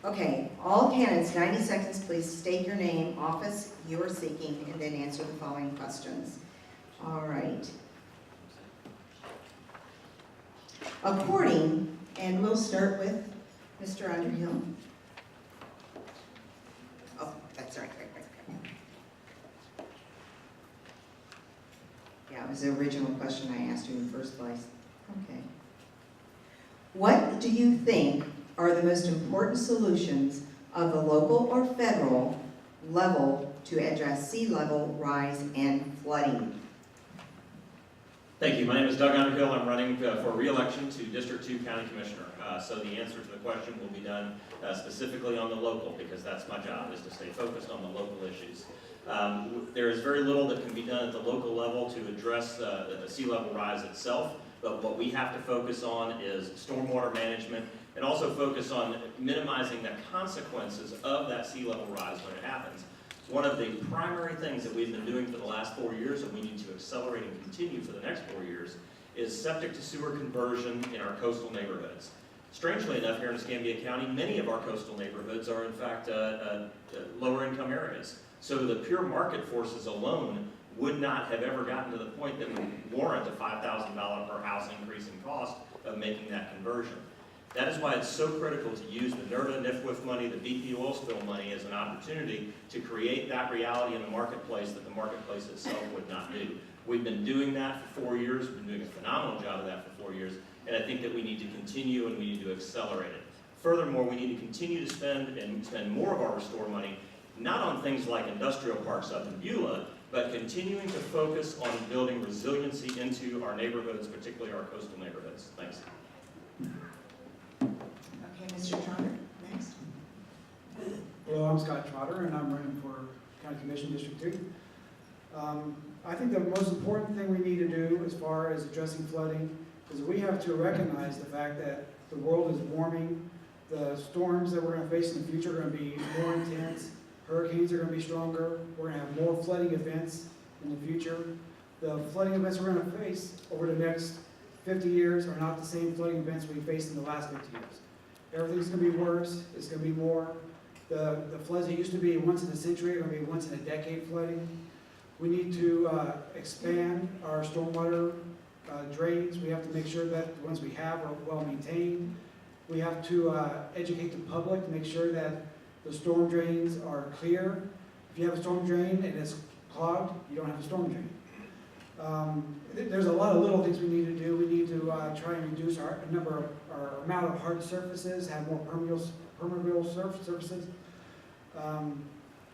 Okay, all candidates, 90 seconds, please state your name, office you are seeking, and then answer the following questions. All right. According, and we'll start with Mr. Underhill. Oh, that's right. Yeah, it was the original question I asked you in the first place. Okay. What do you think are the most important solutions of the local or federal level to address sea level rise and flooding? Thank you. My name is Doug Underhill. I'm running for re-election to District 2 County Commissioner. So the answer to the question will be done specifically on the local, because that's my job, is to stay focused on the local issues. There is very little that can be done at the local level to address the sea level rise itself, but what we have to focus on is stormwater management and also focus on minimizing the consequences of that sea level rise when it happens. One of the primary things that we've been doing for the last 4 years, and we need to accelerate and continue for the next 4 years, is septic to sewer conversion in our coastal neighborhoods. Strangely enough, here in Escambia County, many of our coastal neighborhoods are in fact lower income areas. So the pure market forces alone would not have ever gotten to the point that would warrant a $5,000 per house increase in cost of making that conversion. That is why it's so critical to use the NERDA, NIFWIF money, the BP oil spill money as an opportunity to create that reality in the marketplace that the marketplace itself would not do. We've been doing that for 4 years. We've been doing a phenomenal job of that for 4 years, and I think that we need to continue and we need to accelerate it. Furthermore, we need to continue to spend more of our restore money, not on things like industrial parks up in Beulah, but continuing to focus on building resiliency into our neighborhoods, particularly our coastal neighborhoods. Thanks. Okay, Mr. Trotter, next. Hello, I'm Scott Trotter, and I'm running for County Commission District 2. I think the most important thing we need to do as far as addressing flooding is we have to recognize the fact that the world is warming. The storms that we're going to face in the future are going to be more intense. Hurricanes are going to be stronger. We're going to have more flooding events in the future. The flooding events we're going to face over the next 50 years are not the same flooding events we faced in the last 50 years. Everything's going to be worse. It's going to be more. The floods that used to be once in a century are going to be once in a decade flooding. We need to expand our stormwater drains. We have to make sure that the ones we have are well maintained. We have to educate the public to make sure that the storm drains are clear. If you have a storm drain and it's clogged, you don't have a storm drain. There's a lot of little things we need to do. We need to try and reduce our amount of hard surfaces, have more permeable surfaces.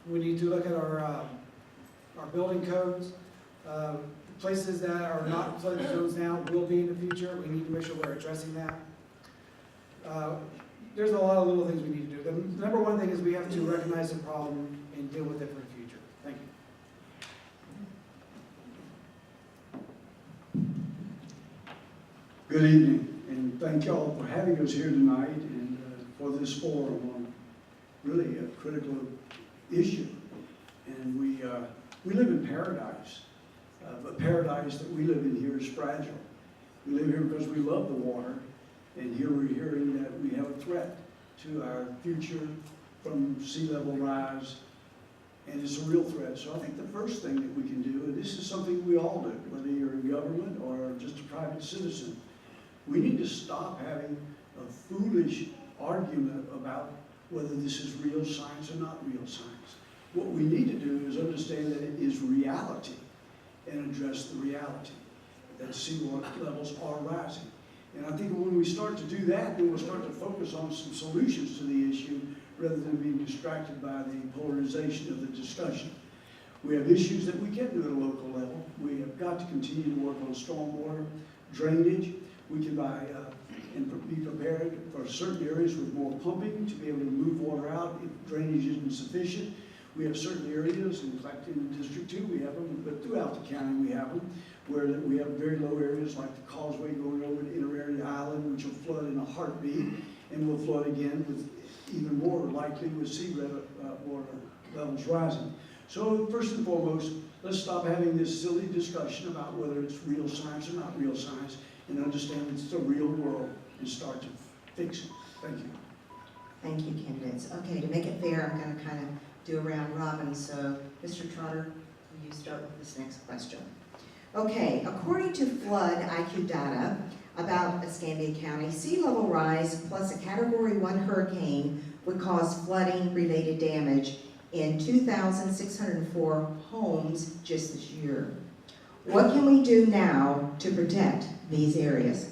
We need to look at our building codes. Places that are not flooding zones now will be in the future. We need to make sure we're addressing that. There's a lot of little things we need to do. The number one thing is we have to recognize the problem and deal with it for the future. Thank you. Good evening, and thank y'all for having us here tonight and for this forum on really a critical issue. And we live in paradise, but paradise that we live in here is fragile. We live here because we love the water, and here we're hearing that we have a threat to our future from sea level rise, and it's a real threat. So I think the first thing that we can do, and this is something we all do, whether you're in government or just a private citizen, we need to stop having a foolish argument about whether this is real science or not real science. What we need to do is understand that it is reality and address the reality, that sea water levels are rising. And I think when we start to do that, then we'll start to focus on some solutions to the issue rather than being distracted by the polarization of the discussion. We have issues that we can do at a local level. We have got to continue to work on stormwater, drainage. We can buy and be prepared for certain areas with more pumping to be able to move water out if drainage isn't sufficient. We have certain areas, in fact in District 2 we have them, but throughout the county we have them, where we have very low areas like the causeway going over to Inter-Area Island, which will flood in a heartbeat, and will flood again with even more likely with sea water levels rising. So first and foremost, let's stop having this silly discussion about whether it's real science or not real science, and understand it's the real world and start to fix it. Thank you. Thank you, candidates. Okay, to make it fair, I'm going to kind of do a round robin. So, Mr. Trotter, will you start with this next question? Okay, according to flood IQ data about Escambia County, sea level rise plus a Category 1 hurricane would cause flooding-related damage in 2,604 homes just this year. What can we do now to protect these areas?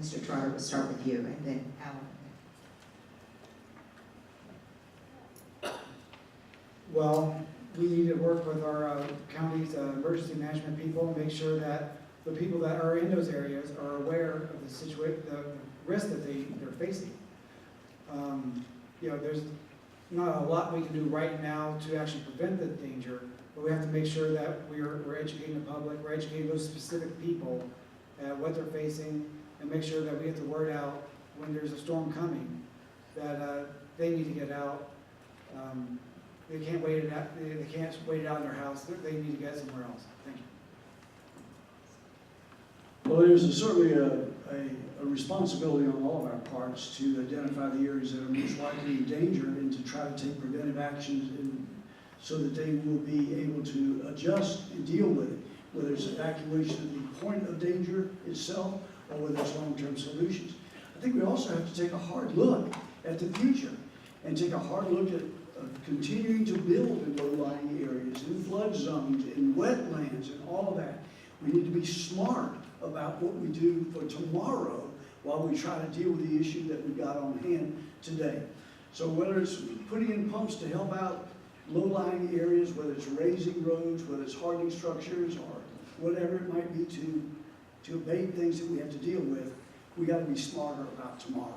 Mr. Trotter, we'll start with you, and then Alan. Well, we need to work with our county's emergency management people and make sure that the people that are in those areas are aware of the situation, the risk that they're facing. You know, there's not a lot we can do right now to actually prevent the danger, but we have to make sure that we're educating the public, we're educating those specific people at what they're facing, and make sure that we get the word out when there's a storm coming, that they need to get out. They can't wait it out. They can't wait it out in their house. They need to get somewhere else. Thank you. Well, there's certainly a responsibility on all of our parts to identify the areas that are most likely in danger and to try to take preventive actions so that they will be able to adjust and deal with it, whether it's evacuation at the point of danger itself or whether it's long-term solutions. I think we also have to take a hard look at the future and take a hard look at continuing to build in low-lying areas, in flood zones, in wetlands, and all of that. We need to be smart about what we do for tomorrow while we try to deal with the issue that we've got on hand today. So whether it's putting in pumps to help out low-lying areas, whether it's raising roads, whether it's hardening structures, or whatever it might be to abate things that we have to deal with, we got to be smarter about tomorrow.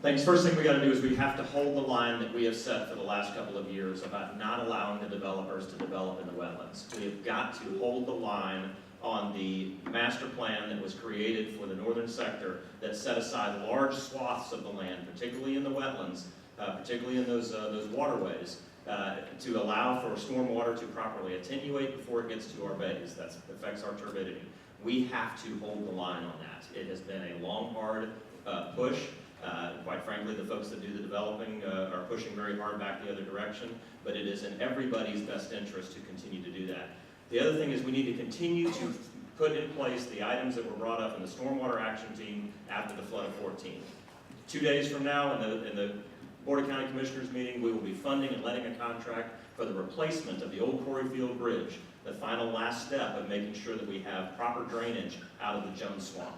Thanks. First thing we got to do is we have to hold the line that we have set for the last couple of years about not allowing the developers to develop in the wetlands. We have got to hold the line on the master plan that was created for the northern sector that set aside large swaths of the land, particularly in the wetlands, particularly in those waterways, to allow for stormwater to properly attenuate before it gets to our bays. That affects our turbidity. We have to hold the line on that. It has been a long, hard push. Quite frankly, the folks that do the developing are pushing very hard back the other direction, but it is in everybody's best interest to continue to do that. The other thing is we need to continue to put in place the items that were brought up in the Stormwater Action Team after the flood of 14. 2 days from now, in the Board of County Commissioners meeting, we will be funding and letting a contract for the replacement of the old Corey Field Bridge, the final last step of making sure that we have proper drainage out of the Jones Swamp.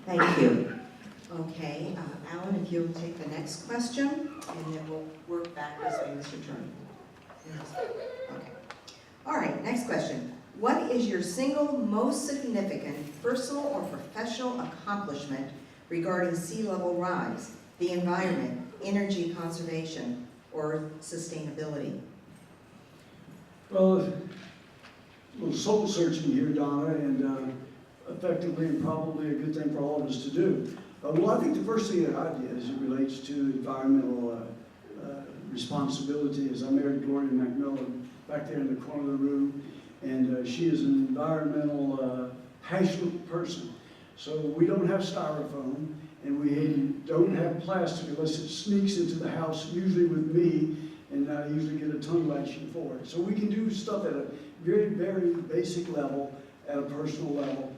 Thank you. Okay, Alan, if you'll take the next question, and then we'll work back this way, Mr. Turner. Okay. All right, next question. What is your single most significant personal or professional accomplishment regarding sea level rise, the environment, energy conservation, or sustainability? Well, a little soul searching here, Donna, and effectively and probably a good thing for all of us to do. Well, I think the first thing that I did as it relates to environmental responsibility is I married Gloria McMillan back there in the corner of the room, and she is an environmental passionate person. So we don't have styrofoam, and we don't have plastic unless it sneaks into the house, usually with me, and I usually get a tongue lashing for it. So we can do stuff at a very, very basic level, at a personal level,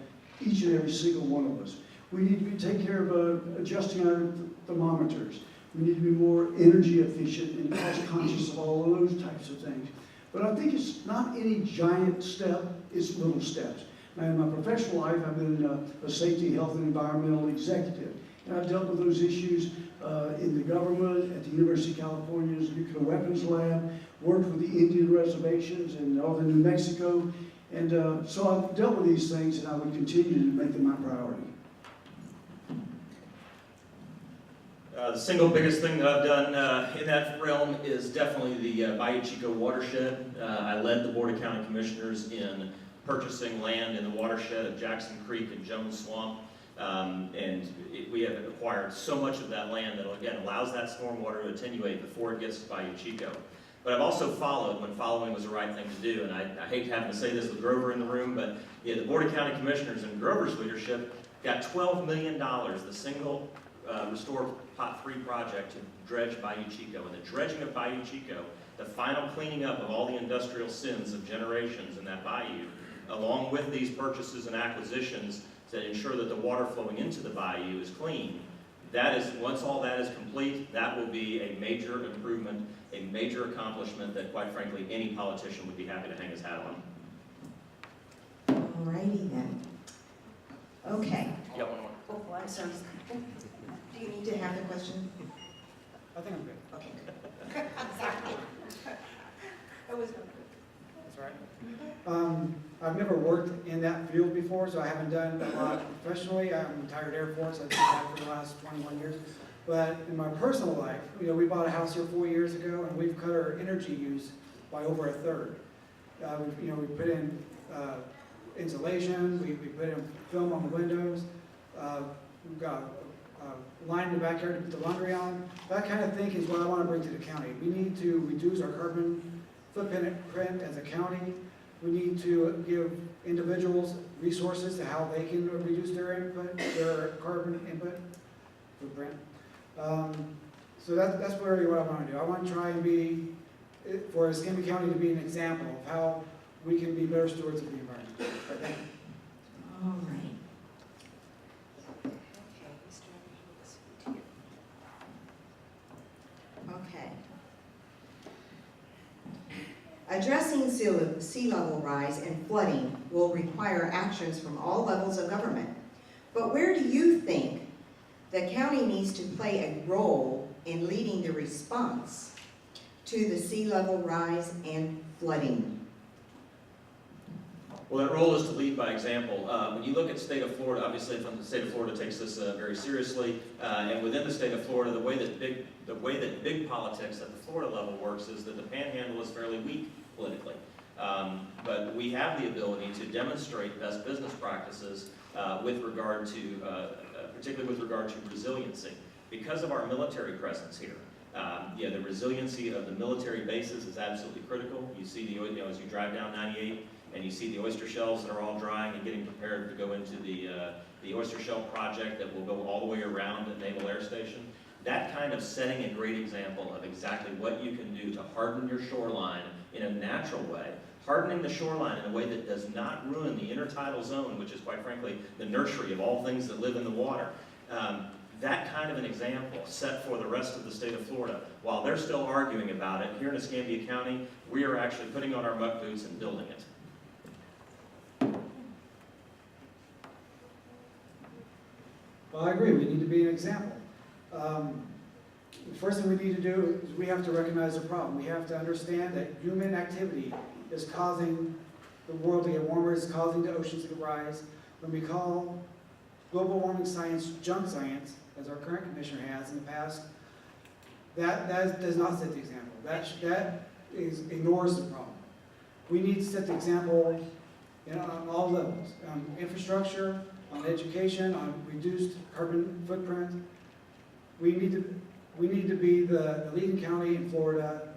each and every single one of us. We need to take care of adjusting our thermometers. We need to be more energy efficient and cost conscious of all of those types of things. But I think it's not any giant step, it's little steps. Now, in my professional life, I've been a safety, health, and environmental executive. And I've dealt with those issues in the government, at the University of California's Nuclear Weapons Lab, worked with the Indian reservations in northern New Mexico. And so I've dealt with these things, and I would continue to make them my priority. The single biggest thing that I've done in that realm is definitely the Bayou Chico watershed. I led the Board of County Commissioners in purchasing land in the watershed of Jackson Creek and Jones Swamp. We have acquired so much of that land that, again, allows that stormwater to attenuate before it gets to Bayou Chico. But I've also followed when following was the right thing to do, and I hate having to say this with Grover in the room, but yeah, the Board of County Commissioners and Grover's leadership got $12 million, the single Restore Pot 3 project to dredge Bayou Chico. And the dredging of Bayou Chico, the final cleaning up of all the industrial sins of generations in that bayou, along with these purchases and acquisitions that ensure that the water flowing into the bayou is clean, that is, once all that is complete, that will be a major improvement, a major accomplishment that, quite frankly, any politician would be happy to hang his hat on. All righty then. Okay. You got one more? Oh, I'm sorry. Do you need to have the question? I think I'm good. Okay, good. I'm sorry. That was That's right. I've never worked in that field before, so I haven't done a lot professionally. I'm retired Air Force. I've been that for the last 21 years. But in my personal life, we bought a house here 4 years ago, and we've cut our energy use by over a third. We put in insulation, we put in film on the windows, we've got a line in the backyard to put the laundry on. That kind of thing is what I want to bring to the county. We need to reduce our carbon footprint as a county. We need to give individuals resources to how they can reduce their carbon footprint. So that's really what I want to do. I want to try and be, for Escambia County to be an example of how we can be better stewards of the environment. Right, thank you. all right. Okay. Addressing sea level rise and flooding will require actions from all levels of government. But where do you think the county needs to play a role in leading the response to the sea level rise and flooding? Well, that role is to lead by example. When you look at the state of Florida, obviously the state of Florida takes this very seriously, and within the state of Florida, the way that big politics at the Florida level works is that the panhandle is fairly weak politically. But we have the ability to demonstrate best business practices with regard to, particularly with regard to resiliency. Because of our military presence here, the resiliency of the military bases is absolutely critical. You see as you drive down 98, and you see the oyster shells that are all drying and getting prepared to go into the oyster shell project that will go all the way around the Naval Air Station. That kind of setting a great example of exactly what you can do to harden your shoreline in a natural way, hardening the shoreline in a way that does not ruin the intertidal zone, which is quite frankly the nursery of all things that live in the water. That kind of an example set for the rest of the state of Florida. While they're still arguing about it, here in Escambia County, we are actually putting on our muck boots and building it. Well, I agree, we need to be an example. The first thing we need to do is we have to recognize the problem. We have to understand that human activity is causing the world to get warmer, is causing the oceans to rise. When we call global warming science junk science, as our current commissioner has in the past, that does not set the example. That ignores the problem. We need to set the example on all levels, on infrastructure, on education, on reduced carbon footprint. We need to be the leading county in Florida,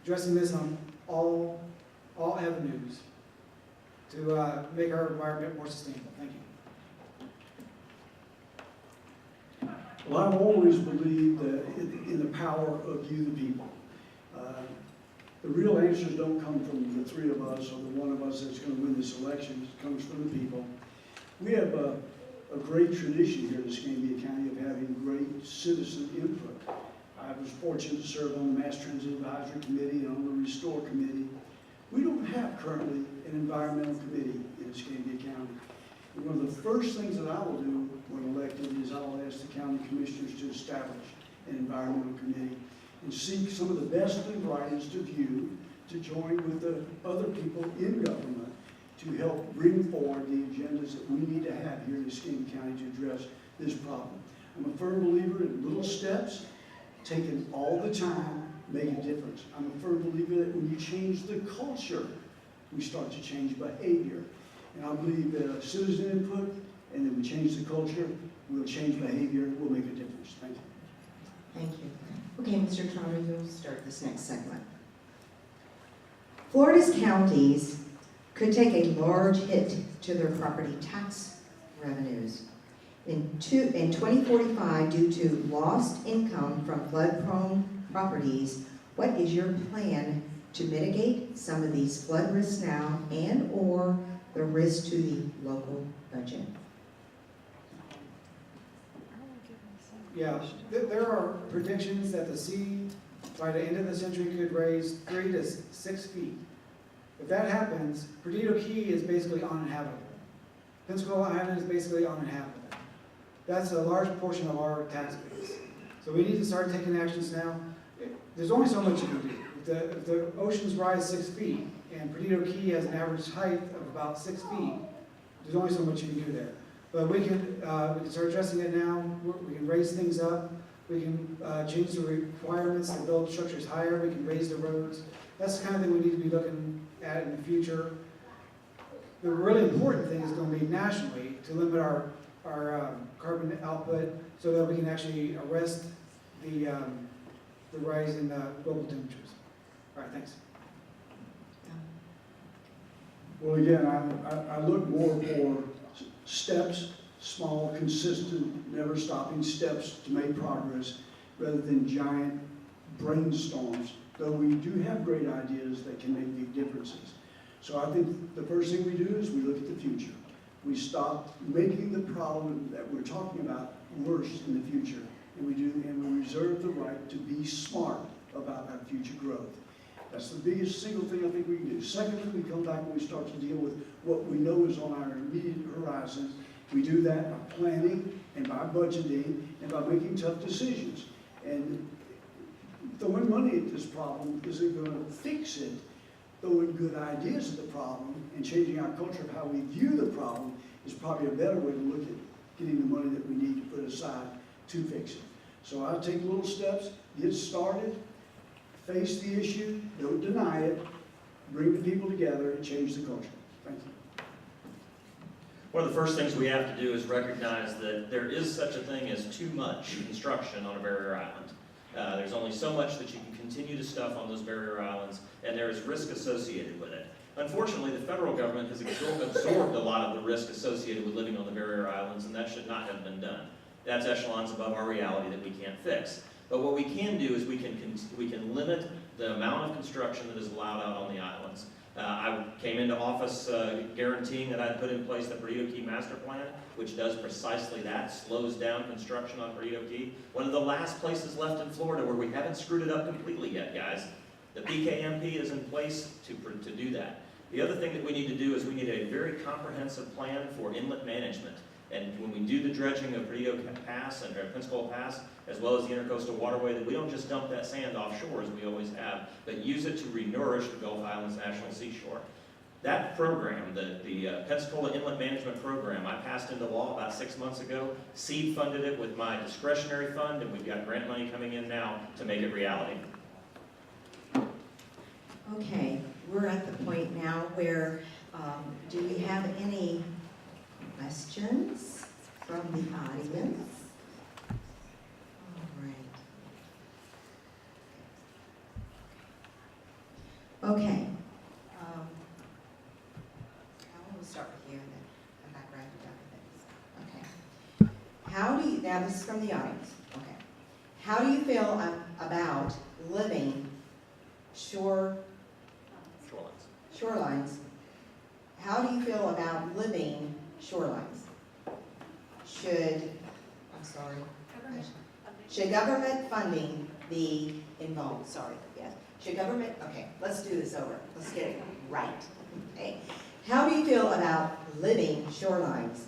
addressing this on all avenues to make our environment more sustainable. Thank you. Well, I've always believed in the power of you, the people. The real answers don't come from the three of us or the one of us that's going to win this election. It comes from the people. We have a great tradition here in Escambia County of having great citizen input. I was fortunate to serve on the Mass Transit Advisory Committee and on the Restore Committee. We don't have currently an environmental committee in Escambia County. And one of the first things that I will do when elected is I will ask the county commissioners to establish an environmental committee and seek some of the best and brightest of you to join with the other people in government to help bring forward the agendas that we need to have here in Escambia County to address this problem. I'm a firm believer in little steps, taken all the time, make a difference. I'm a firm believer that when you change the culture, we start to change behavior. And I believe that citizen input, and then we change the culture, we'll change behavior, we'll make a difference. Thank you. Thank you. Okay, Mr. Trotter, you'll start this next segment. Florida's counties could take a large hit to their property tax revenues. In 2045, due to lost income from flood-prone properties, what is your plan to mitigate some of these flood risks now and/or the risk to the local budget? Yeah, there are predictions that the sea, by the end of the century, could raise 3 to 6 feet. If that happens, Perdido Key is basically uninhabitable. Pensacola Island is basically uninhabitable. That's a large portion of our tax base. So we need to start taking actions now. There's only so much you can do. If the oceans rise 6 feet and Perdido Key has an average height of about 6 feet, there's only so much you can do there. But we can start addressing it now. We can raise things up. We can change the requirements to build structures higher. We can raise the roads. That's the kind of thing we need to be looking at in the future. The really important thing is going to be nationally to limit our carbon output so that we can actually arrest the rise in global temperatures. All right, thanks. Well, again, I look more for steps, small, consistent, never stopping steps to make progress rather than giant brainstorms, though we do have great ideas that can make big differences. So I think the first thing we do is we look at the future. We stop making the problem that we're talking about worse in the future, and we reserve the right to be smart about our future growth. That's the biggest single thing I think we can do. Secondly, we come back and we start to deal with what we know is on our immediate horizon. We do that by planning and by budgeting and by making tough decisions. And throwing money at this problem isn't going to fix it. Throwing good ideas at the problem and changing our culture of how we view the problem is probably a better way to look at getting the money that we need to put aside to fix it. So I'll take little steps, get started, face the issue, don't deny it, bring the people together and change the culture. Thank you. One of the first things we have to do is recognize that there is such a thing as too much construction on a barrier island. There's only so much that you can continue to stuff on those barrier islands, and there is risk associated with it. Unfortunately, the federal government has absorbed a lot of the risk associated with living on the barrier islands, and that should not have been done. That's echelons above our reality that we can't fix. But what we can do is we can limit the amount of construction that is allowed out on the islands. I came into office guaranteeing that I'd put in place the Perdido Key Master Plan, which does precisely that, slows down construction on Perdido Key. One of the last places left in Florida where we haven't screwed it up completely yet, guys. The PKMP is in place to do that. The other thing that we need to do is we need a very comprehensive plan for inlet management. And when we do the dredging of Perdido Pass and Pensacola Pass, as well as the Intercoastal Waterway, that we don't just dump that sand offshore as we always have, but use it to re-nourish the Gulf Islands National Seashore. That program, the Pensacola Inlet Management Program, I passed into law about 6 months ago, seed funded it with my discretionary fund, and we've got grant money coming in now to make it reality. Okay, we're at the point now where, do we have any questions from the audience? All right. Okay. We'll start with you and then come back around to Dr. Bettis. Okay. How do you, now this is from the audience, okay. How do you feel about living shorelines? How do you feel about living shorelines? Should government funding be involved? Sorry, yes. Should government, okay, let's do this over. Let's get it right. Okay. How do you feel about living shorelines?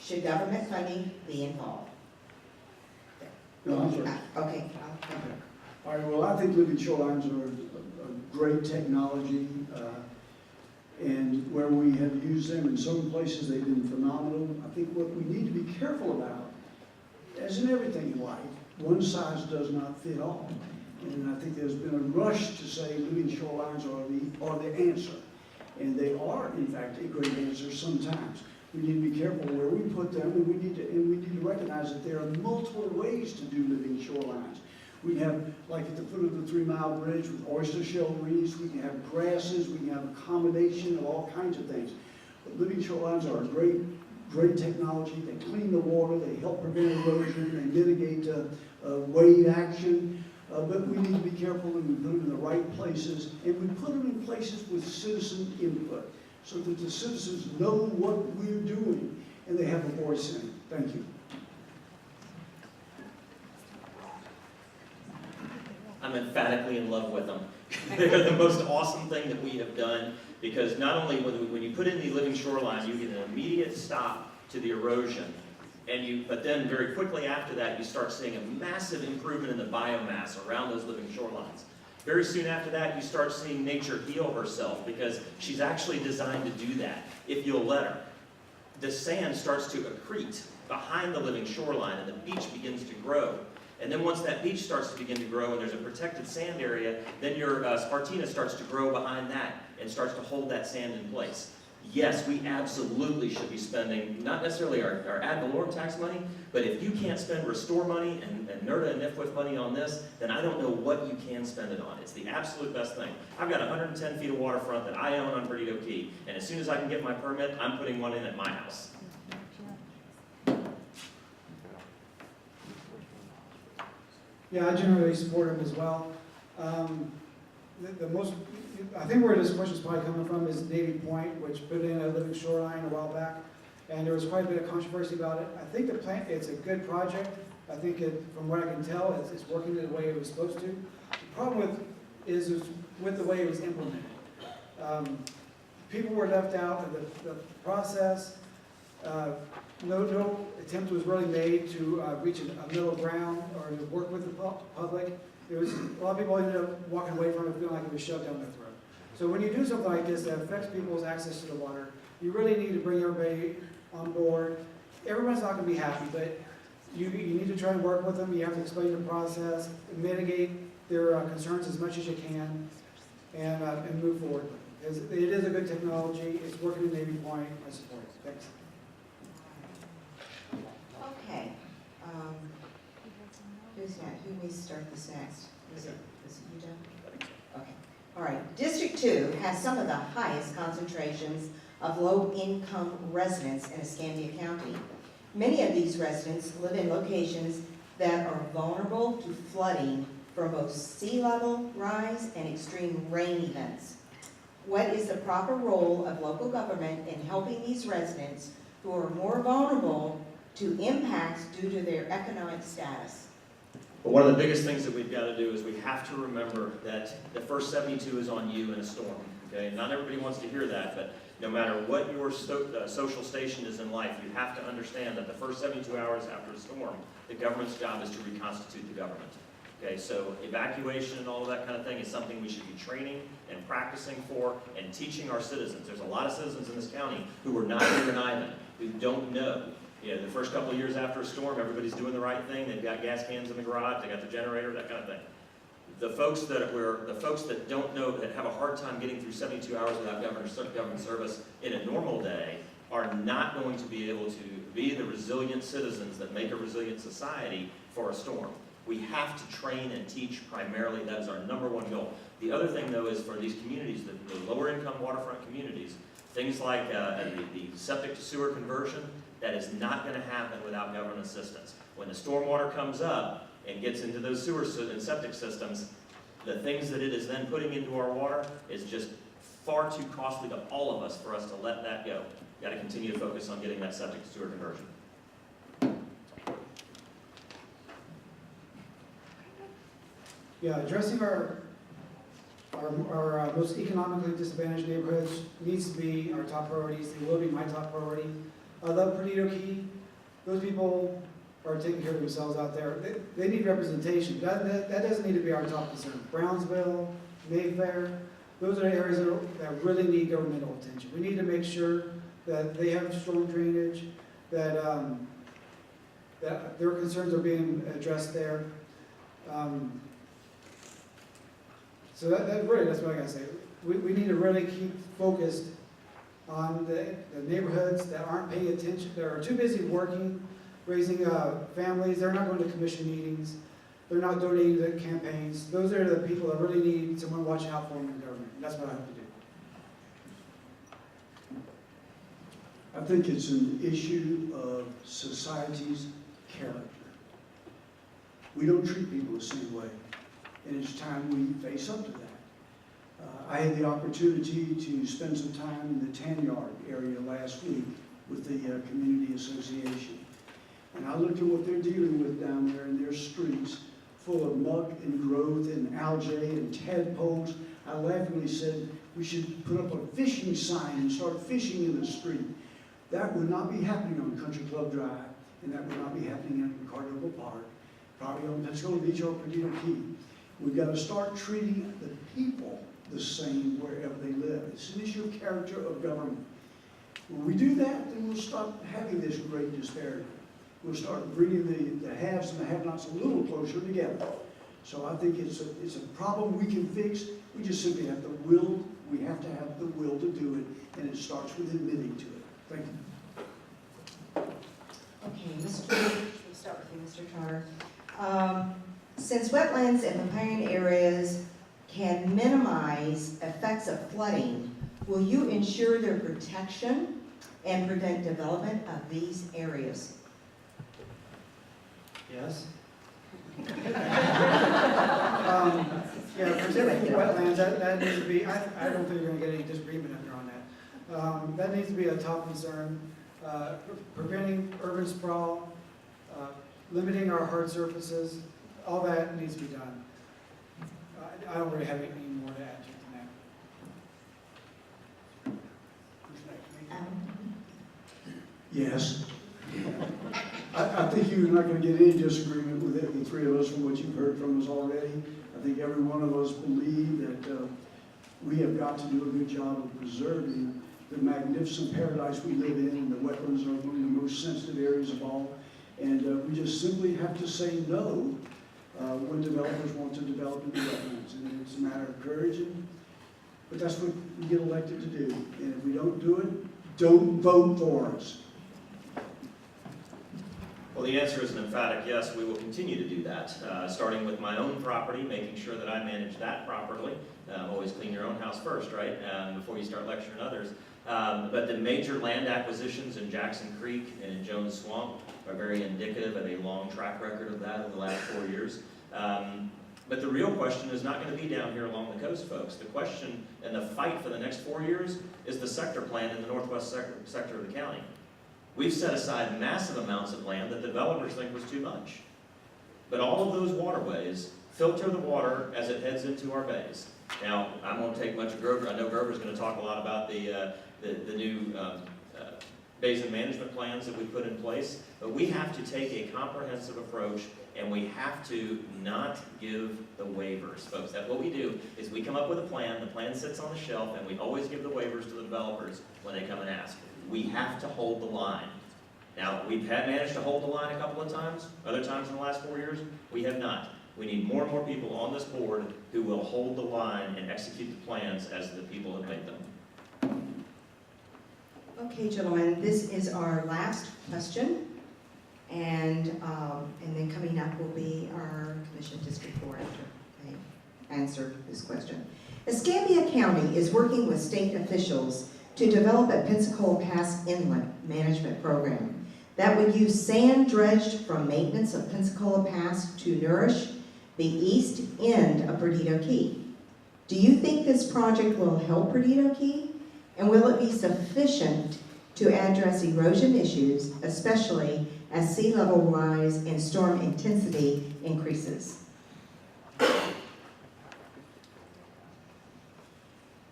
Should government funding be involved? No, I'm sorry. Okay. All right, well, I think living shorelines are a great technology, and where we have used them in some places, they've been phenomenal. I think what we need to be careful about, as in everything in life, one size does not fit all. And I think there's been a rush to say living shorelines are the answer. And they are, in fact, a great answer sometimes. We need to be careful where we put them, and we need to recognize that there are multiple ways to do living shorelines. We can have, like at the foot of the 3 Mile Bridge with oyster shell reefs, we can have grasses, we can have accommodation of all kinds of things. But living shorelines are a great technology. They clean the water, they help prevent erosion, they mitigate wave action. But we need to be careful and we put them in the right places, and we put them in places with citizen input, so that the citizens know what we're doing and they have a voice in it. Thank you. I'm emphatically in love with them. They're the most awesome thing that we have done, because not only when you put in the living shoreline, you get an immediate stop to the erosion, but then very quickly after that, you start seeing a massive improvement in the biomass around those living shorelines. Very soon after that, you start seeing nature heal herself, because she's actually designed to do that, if you'll let her. The sand starts to accrete behind the living shoreline, and the beach begins to grow. And then once that beach starts to begin to grow and there's a protected sand area, then your spartina starts to grow behind that and starts to hold that sand in place. Yes, we absolutely should be spending, not necessarily our ad valorem tax money, but if you can't spend restore money and NERDA and NIFWIF money on this, then I don't know what you can spend it on. It's the absolute best thing. I've got 110 feet of waterfront that I own on Perdido Key, and as soon as I can get my permit, I'm putting one in at my house. Yeah, I generally support them as well. I think where this question is probably coming from is Navy Point, which put in a living shoreline a while back, and there was quite a bit of controversy about it. I think it's a good project. I think from what I can tell, it's working the way it was supposed to. The problem is with the way it was implemented. People were left out of the process. No attempt was really made to reach a middle ground or to work with the public. There was a lot of people ended up walking away from it feeling like it was shoved down their throat. So when you do something like this that affects people's access to the water, you really need to bring everybody on board. Everyone's not going to be happy, but you need to try and work with them. You have to explain the process, mitigate their concerns as much as you can, and move forward with it. It is a good technology. It's working in Navy Point. I support it. Thanks. Okay. Who's that? Who we start this next? Is it you done? Okay. All right. District 2 has some of the highest concentrations of low-income residents in Escambia County. Many of these residents live in locations that are vulnerable to flooding from both sea level rise and extreme rain events. What is the proper role of local government in helping these residents who are more vulnerable to impacts due to their economic status? But one of the biggest things that we've got to do is we have to remember that the first 72 is on you in a storm. Okay, not everybody wants to hear that, but no matter what your social station is in life, you have to understand that the first 72 hours after a storm, the government's job is to reconstitute the government. Okay, so evacuation and all of that kind of thing is something we should be training and practicing for and teaching our citizens. There's a lot of citizens in this county who were not here in Ivan, who don't know. You know, the first couple of years after a storm, everybody's doing the right thing. They've got gas cans in the garage, they got the generator, that kind of thing. The folks that don't know, that have a hard time getting through 72 hours without government service in a normal day, are not going to be able to be the resilient citizens that make a resilient society for a storm. We have to train and teach primarily. That is our #1 goal. The other thing, though, is for these communities, the lower income waterfront communities, things like the septic to sewer conversion, that is not going to happen without government assistance. When the stormwater comes up and gets into those sewer and septic systems, the things that it is then putting into our water is just far too costly to all of us for us to let that go. We've got to continue to focus on getting that septic to sewer conversion. Yeah, addressing our most economically disadvantaged neighborhoods needs to be our top priorities. It will be my top priority. I love Perdido Key. Those people are taking care of themselves out there. They need representation. That doesn't need to be our top concern. Brownsville, Mayfair, those are the areas that really need governmental attention. We need to make sure that they have storm drainage, that their concerns are being addressed there. So that's what I gotta say. We need to really keep focused on the neighborhoods that aren't paying attention, that are too busy working, raising families. They're not going to commission meetings. they're not donating to campaigns. Those are the people that really need someone watching out for them in government. That's what I hope to do. I think it's an issue of society's character. We don't treat people the same way, and it's time we face up to that. I had the opportunity to spend some time in the Tan Yard area last week with the Community Association, and I looked at what they're dealing with down there in their streets, full of muck and growth and algae and tadpoles. I laughingly said, we should put up a fishing sign and start fishing in the street. That would not be happening on Country Club Drive, and that would not be happening in Cardinal Park, probably on Pensacola Beach or Perdido Key. We've got to start treating the people the same wherever they live. It's an issue of character of government. When we do that, then we'll stop having this great disparity. We'll start bringing the haves and the have-nots a little closer together. So I think it's a problem we can fix. We just simply have the will. We have to have the will to do it, and it starts with admitting to it. Thank you. Okay, we'll start with you, Mr. Trotter. Since wetlands and riparian areas can minimize effects of flooding, will you ensure their protection and prevent development of these areas? Yes. Yeah, protecting wetlands, that needs to be, I don't think you're going to get any disagreement up here on that. That needs to be a top concern. Preventing urban sprawl, limiting our hard surfaces, all that needs to be done. I don't really have any more to add to that. Yes. I think you're not going to get any disagreement with it, the three of us, from what you've heard from us already. I think every one of us believe that we have got to do a good job of preserving the magnificent paradise we live in, and the wetlands are one of the most sensitive areas of all. And we just simply have to say no when developers want to develop in the wetlands. And it's a matter of courage, but that's what we get elected to do. And if we don't do it, don't vote for us. Well, the answer is an emphatic yes. We will continue to do that, starting with my own property, making sure that I manage that properly. Always clean your own house first, right, before you start lecturing others. But the major land acquisitions in Jackson Creek and in Jones Swamp are very indicative of a long track record of that in the last 4 years. But the real question is not going to be down here along the coast, folks. The question and the fight for the next 4 years is the sector plan in the northwest sector of the county. We've set aside massive amounts of land that developers think was too much. But all of those waterways filter the water as it heads into our bays. Now, I won't take much of Grover. I know Grover's going to talk a lot about the new basin management plans that we put in place. But we have to take a comprehensive approach, and we have to not give the waivers, folks. That's what we do, is we come up with a plan, the plan sits on the shelf, and we always give the waivers to the developers when they come and ask. We have to hold the line. Now, we've managed to hold the line a couple of times. Other times in the last 4 years, we have not. We need more and more people on this board who will hold the line and execute the plans as the people have made them. Okay, gentlemen, this is our last question, and then coming up will be our Commission District 4 after I answer this question. Escambia County is working with state officials to develop a Pensacola Pass Inlet Management Program that would use sand dredged from maintenance of Pensacola Pass to nourish the east end of Perdido Key. Do you think this project will help Perdido Key? And will it be sufficient to address erosion issues, especially as sea level rise and storm intensity increases?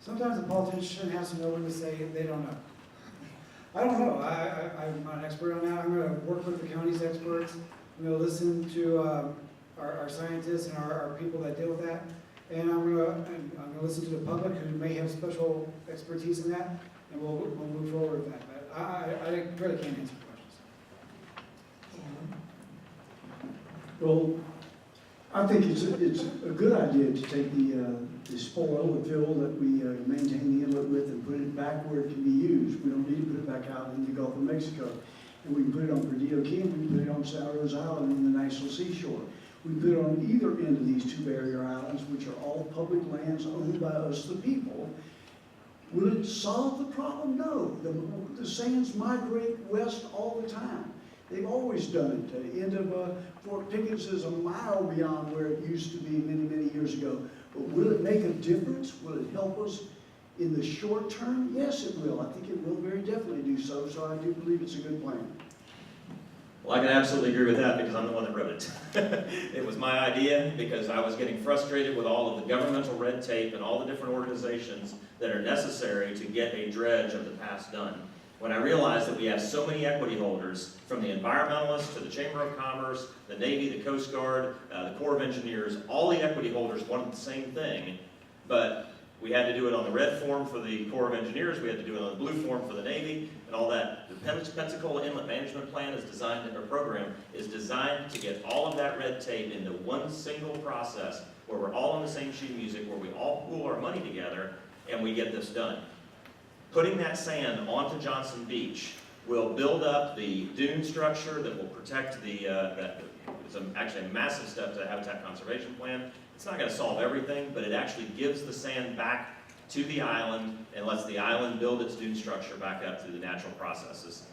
Sometimes a politician has to know when to say they don't know. I don't know. I'm not an expert on that. I'm going to work with the county's experts. I'm going to listen to our scientists and our people that deal with that. And I'm going to listen to the public who may have special expertise in that, and we'll move forward with that. But I really can't answer questions. Well, I think it's a good idea to take the spoil, the fill that we maintain the inlet with, and put it back where it can be used. We don't need to put it back out in the Gulf of Mexico. And we can put it on Perdido Key, and we can put it on Santa Rosa Island in the National Seashore. we put it on either end of these two barrier islands, which are all public lands owned by us, the people. Will it solve the problem? No. The sands migrate west all the time. They've always done it. The end of Fort Pickens is a mile beyond where it used to be many, many years ago. But will it make a difference? Will it help us in the short term? Yes, it will. I think it will very definitely do so. So I do believe it's a good plan. Well, I can absolutely agree with that because I'm the one that wrote it. It was my idea because I was getting frustrated with all of the governmental red tape and all the different organizations that are necessary to get a dredge of the past done. When I realized that we have so many equity holders, from the environmentalists to the Chamber of Commerce, the Navy, the Coast Guard, the Corps of Engineers, all the equity holders wanted the same thing, but we had to do it on the red form for the Corps of Engineers, we had to do it on the blue form for the Navy, and all that. The Pensacola Inlet Management Plan is designed, or program, is designed to get all of that red tape into one single process where we're all on the same sheet of music, where we all pool our money together, and we get this done. Putting that sand onto Johnson Beach will build up the dune structure that will protect the, it's actually a massive step to the Habitat Conservation Plan. It's not going to solve everything, but it actually gives the sand back to the island and lets the island build its dune structure back up through the natural processes.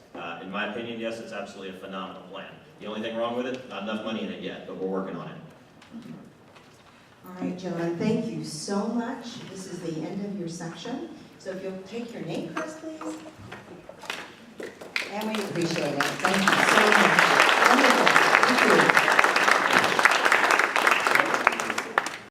In my opinion, yes, it's absolutely a phenomenal plan. The only thing wrong with it, not enough money in it yet, but we're working on it. All right, gentlemen, thank you so much. This is the end of your section. So if you'll take your name cards, please. And we appreciate it. Thank